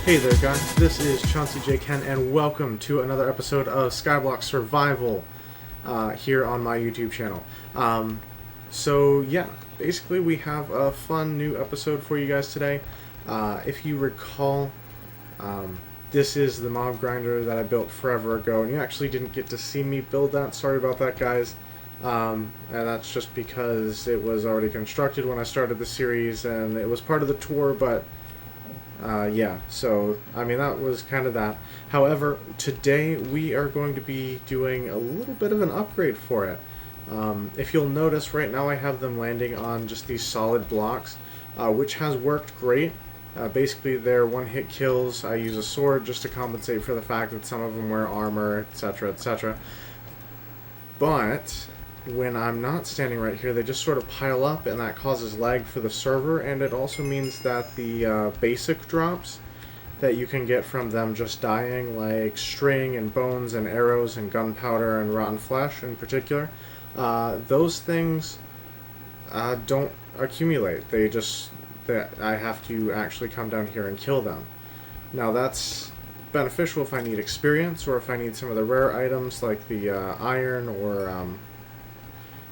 Hey there guys, this is Chauncey J. Ken and welcome to another episode of Skyblock Survival here on my YouTube channel. So yeah, basically we have a fun new episode for you guys today. If you recall, this is the mob grinder that I built forever ago, and you actually didn't get to see me build that. Sorry about that, guys. And that's just because it was already constructed when I started the series and it was part of the tour, but yeah, so, I mean, that was kind of that. However, today we are going to be doing a little bit of an upgrade for it. If you'll notice, right now I have them landing on just these solid blocks, which has worked great. Basically, they're one-hit kills. I use a sword just to compensate for the fact that some of them wear armor, etc., etc. But when I'm not standing right here, they just sort of pile up, and that causes lag for the server, and it also means that the basic drops that you can get from them just dying, like string and bones and arrows and gunpowder and rotten flesh in particular, those things don't accumulate. I have to actually come down here and kill them. Now that's beneficial if I need experience, or if I need some of the rare items like the iron, or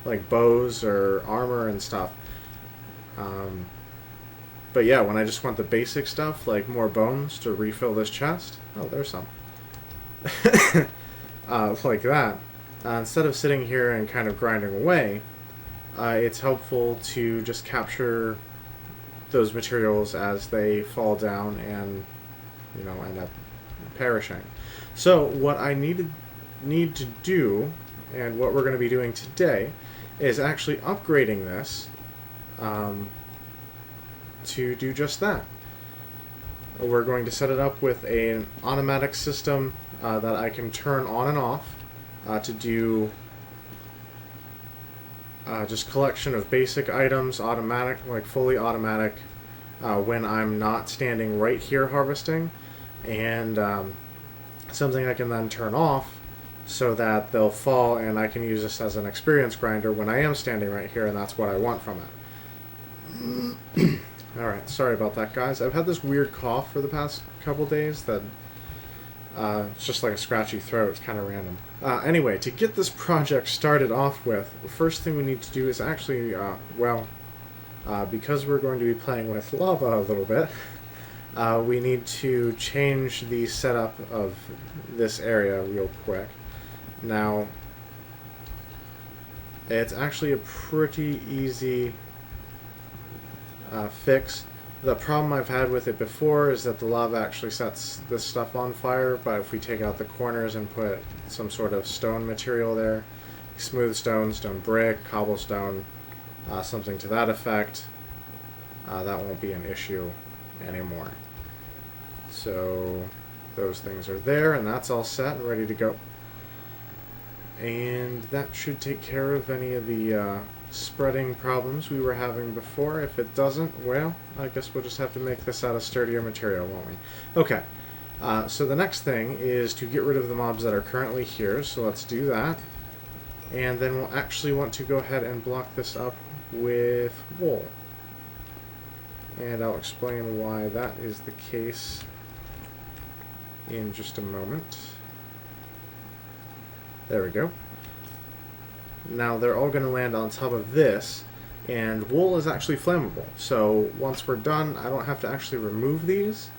like bows or armor and stuff. But yeah, when I just want the basic stuff, like more bones to refill this chest, oh, there's some. Like that. Instead of sitting here and kind of grinding away, it's helpful to just capture those materials as they fall down and, you know, end up perishing. So what I need to do, and what we're going to be doing today, is actually upgrading this to do just that. We're going to set it up with an automatic system that I can turn on and off to do just collection of basic items, automatic, like fully automatic, when I'm not standing right here harvesting, and something I can then turn off so that they'll fall and I can use this as an experience grinder when I am standing right here, and that's what I want from it. Alright, sorry about that, guys. I've had this weird cough for the past couple days that it's just like a scratchy throat. It's kind of random. Anyway, to get this project started off with, the first thing we need to do is actually, because we're going to be playing with lava a little bit, we need to change the setup of this area real quick. Now, it's actually a pretty easy fix. The problem I've had with it before is that the lava actually sets this stuff on fire, but if we take out the corners and put some sort of stone material there, smooth stone, stone brick, cobblestone, something to that effect, that won't be an issue anymore. So those things are there, and that's all set and ready to go. And that should take care of any of the spreading problems we were having before. If it doesn't, well, I guess we'll just have to make this out of sturdier material, won't we? Okay, so the next thing is to get rid of the mobs that are currently here, so let's do that. And then we'll actually want to go ahead and block this up with wool. And I'll explain why that is the case in just a moment. There we go. Now they're all going to land on top of this, and wool is actually flammable. So once we're done, I don't have to actually remove these.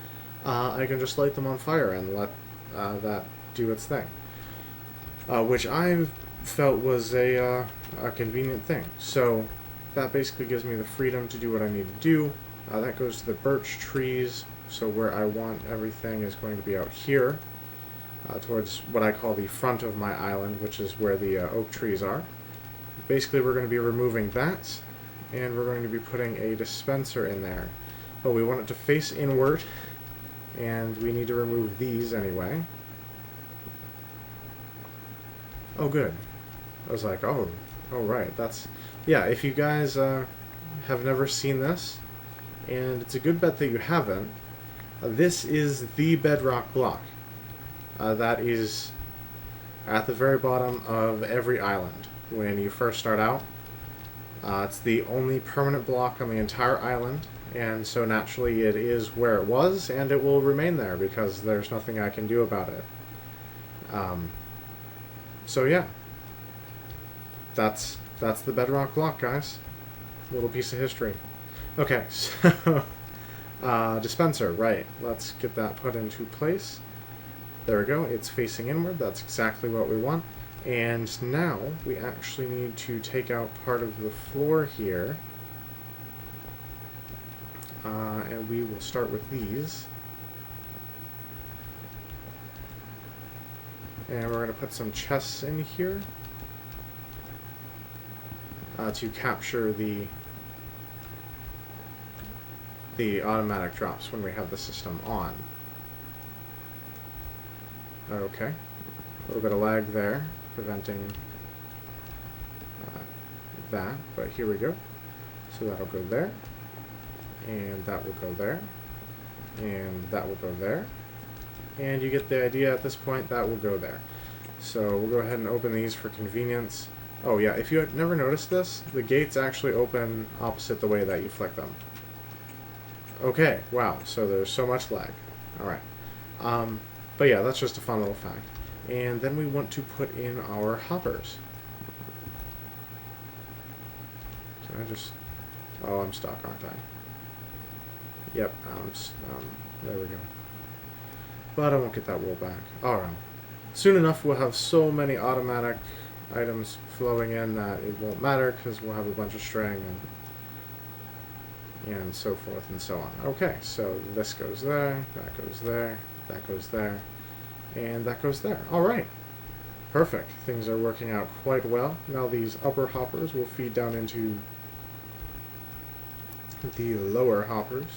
I can just light them on fire and let that do its thing, which I felt was a convenient thing. So that basically gives me the freedom to do what I need to do. That goes to the birch trees, so where I want everything is going to be out here, towards what I call the front of my island, which is where the oak trees are. Basically, we're going to be removing that, and we're going to be putting a dispenser in there. But we want it to face inward, and we need to remove these anyway. Oh, good. I was like, oh right, that's... Yeah, if you guys have never seen this, and it's a good bet that you haven't, this is the bedrock block. That is at the very bottom of every island when you first start out. It's the only permanent block on the entire island, And so naturally it is where it was, and it will remain there because there's nothing I can do about it. So yeah, that's the bedrock block, guys. Little piece of history. Okay, so dispenser, right. Let's get that put into place. There we go. It's facing inward. That's exactly what we want. And now we actually need to take out part of the floor here. And we will start with these. And we're going to put some chests in here to capture the automatic drops when we have the system on. Okay. A little bit of lag there, preventing that, but here we go. So that'll go there, and that will go there, and that will go there, and you get the idea at this point. That will go there. So we'll go ahead and open these for convenience. Oh yeah, if you had never noticed this, the gates actually open opposite the way that you flick them. Okay, wow, so there's so much lag. Alright. But yeah, that's just a fun little fact. And then we want to put in our hoppers. Can I just... Oh, I'm stuck, aren't I? Yep, there we go. But I won't get that wool back. Alright. Soon enough we'll have so many automatic items flowing in that it won't matter, because we'll have a bunch of string and so forth and so on. Okay, so this goes there, that goes there, that goes there, and that goes there. Alright. Perfect. Things are working out quite well. Now these upper hoppers will feed down into the lower hoppers.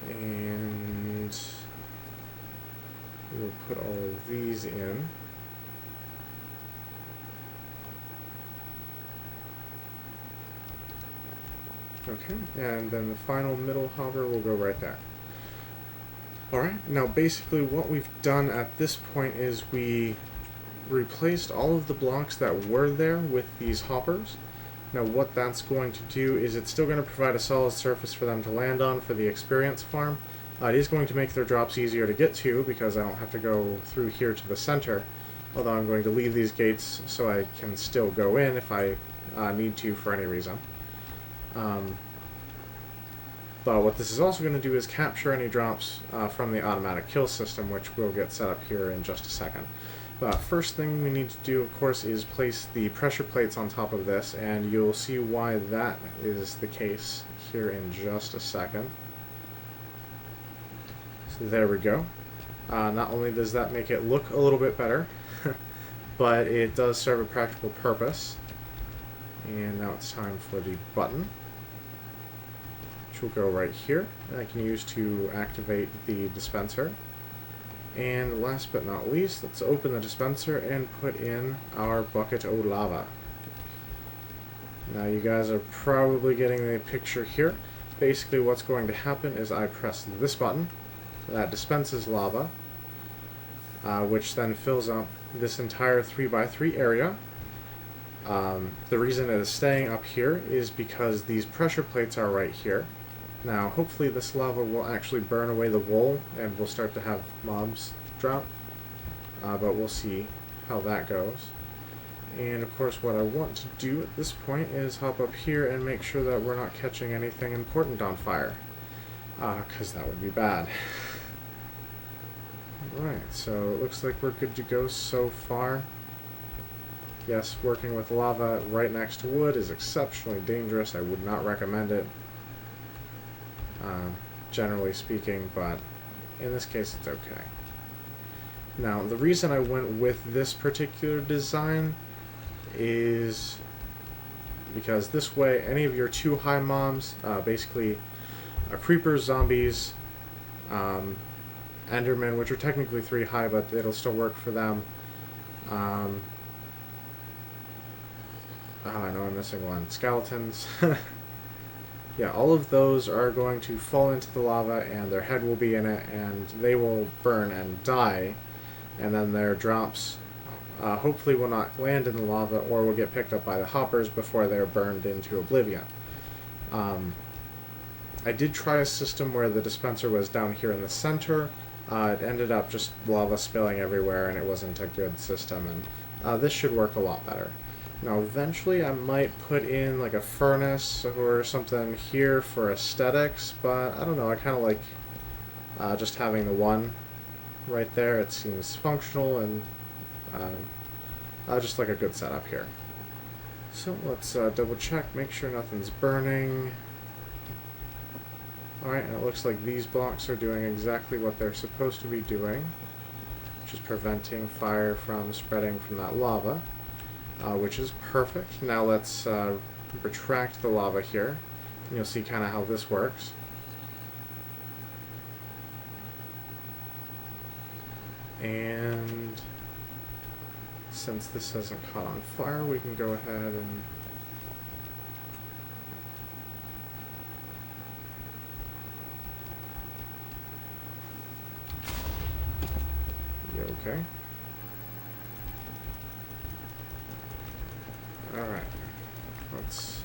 And we'll put all of these in. Okay, and then the final middle hopper will go right there. Alright, now basically what we've done at this point is we replaced all of the blocks that were there with these hoppers. Now what that's going to do is it's still going to provide a solid surface for them to land on for the experience farm. It is going to make their drops easier to get to because I don't have to go through here to the center, although I'm going to leave these gates so I can still go in if I need to for any reason. But what this is also going to do is capture any drops from the automatic kill system, which we'll get set up here in just a second. But first thing we need to do, of course, is place the pressure plates on top of this, and you'll see why that is the case here in just a second. So there we go. Not only does that make it look a little bit better, but it does serve a practical purpose. And now it's time for the button, which will go right here, and I can use to activate the dispenser. And last but not least, let's open the dispenser and put in our bucket of lava. Now you guys are probably getting the picture here. Basically what's going to happen is I press this button, that dispenses lava, which then fills up this entire 3x3 area. The reason it is staying up here is because these pressure plates are right here. Now, hopefully this lava will actually burn away the wool and we'll start to have mobs drop. But we'll see how that goes. And of course what I want to do at this point is hop up here and make sure that we're not catching anything important on fire. Because that would be bad. Right, so it looks like we're good to go so far. Yes, working with lava right next to wood is exceptionally dangerous. I would not recommend it. Generally speaking, but in this case it's okay. Now, the reason I went with this particular design is because this way any of your too high mobs, basically creepers, zombies, endermen, which are technically 3 high, but it'll still work for them. Oh, I know I'm missing one. Skeletons. Yeah, all of those are going to fall into the lava and their head will be in it and they will burn and die. And then their drops... Oh, hopefully will not land in the lava or will get picked up by the hoppers before they're burned into oblivion. I did try a system where the dispenser was down here in the center. It ended up just lava spilling everywhere, and it wasn't a good system, and this should work a lot better. Now eventually I might put in like a furnace or something here for aesthetics, but I don't know, I kind of like just having the one right there. It seems functional, and just like a good setup here. So let's double check, make sure nothing's burning. Alright, and it looks like these blocks are doing exactly what they're supposed to be doing, which is preventing fire from spreading from that lava, which is perfect. Now let's retract the lava here, and you'll see kind of how this works. And since this hasn't caught on fire, we can go ahead and okay. Alright. Let's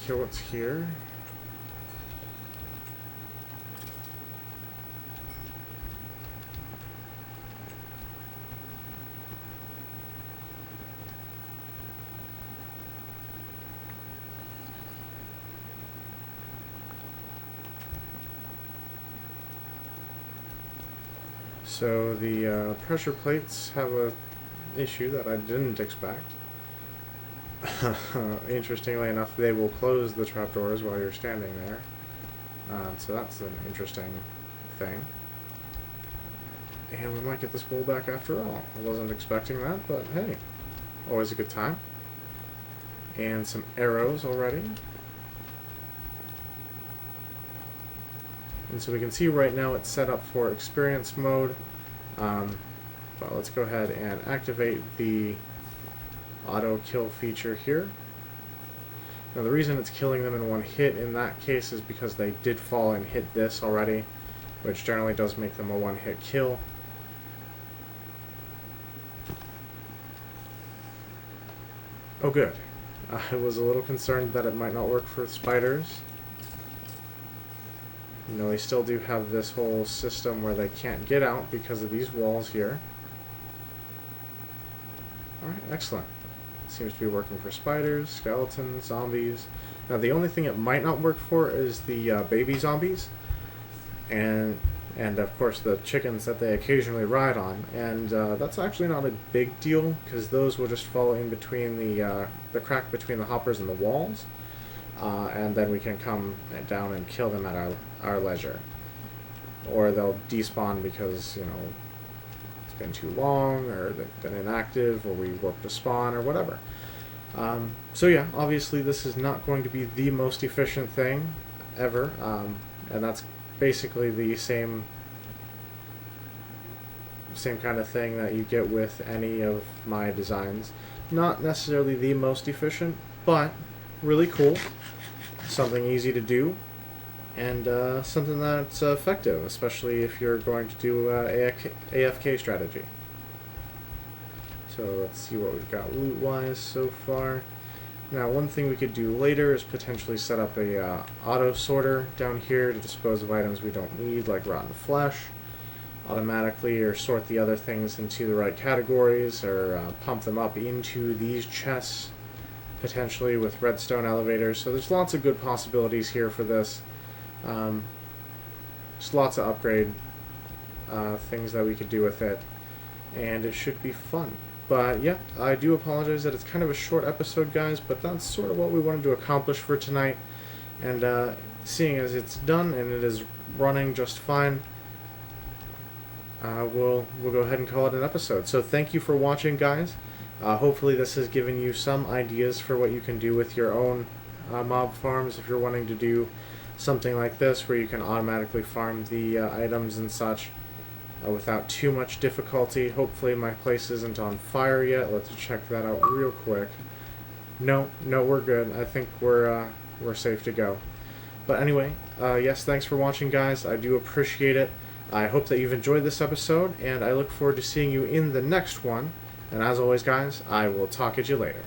kill what's here. So the pressure plates have a issue that I didn't expect. Interestingly enough, they will close the trapdoors while you're standing there. So that's an interesting thing. And we might get this wool back after all. I wasn't expecting that, but hey, always a good time. And some arrows already. And so we can see right now it's set up for experience mode. But let's go ahead and activate the auto kill feature here. Now the reason it's killing them in one hit in that case is because they did fall and hit this already, which generally does make them a one-hit kill. Oh good. I was a little concerned that it might not work for spiders. You know, they still do have this whole system where they can't get out because of these walls here. Alright, excellent. Seems to be working for spiders, skeletons, zombies. Now the only thing it might not work for is the baby zombies. And of course the chickens that they occasionally ride on. And that's actually not a big deal, because those will just fall in between the crack between the hoppers and the walls. And then we can come down and kill them at our leisure. Or they'll despawn because, you know, it's been too long, or they've been inactive, or we warped a spawn, or whatever. So yeah, obviously this is not going to be the most efficient thing ever, and that's basically the same kind of thing that you get with any of my designs. Not necessarily the most efficient, but really cool, something easy to do, and something that's effective, especially if you're going to do AFK strategy. So let's see what we've got loot-wise so far. Now one thing we could do later is potentially set up a auto sorter down here to dispose of items we don't need, like rotten flesh, automatically, or sort the other things into the right categories, or pump them up into these chests, potentially with redstone elevators. So there's lots of good possibilities here for this. Just lots of upgrade things that we could do with it, and it should be fun. But yeah, I do apologize that it's kind of a short episode, guys, but that's sort of what we wanted to accomplish for tonight. And seeing as it's done and it is running just fine, we'll go ahead and call it an episode. So thank you for watching, guys. Hopefully this has given you some ideas for what you can do with your own mob farms if you're wanting to do something like this, where you can automatically farm the items and such without too much difficulty. Hopefully my place isn't on fire yet. Let's check that out real quick. No, we're good. I think we're safe to go. But anyway, yes, thanks for watching, guys. I do appreciate it. I hope that you've enjoyed this episode, and I look forward to seeing you in the next one. And as always, guys, I will talk at you later.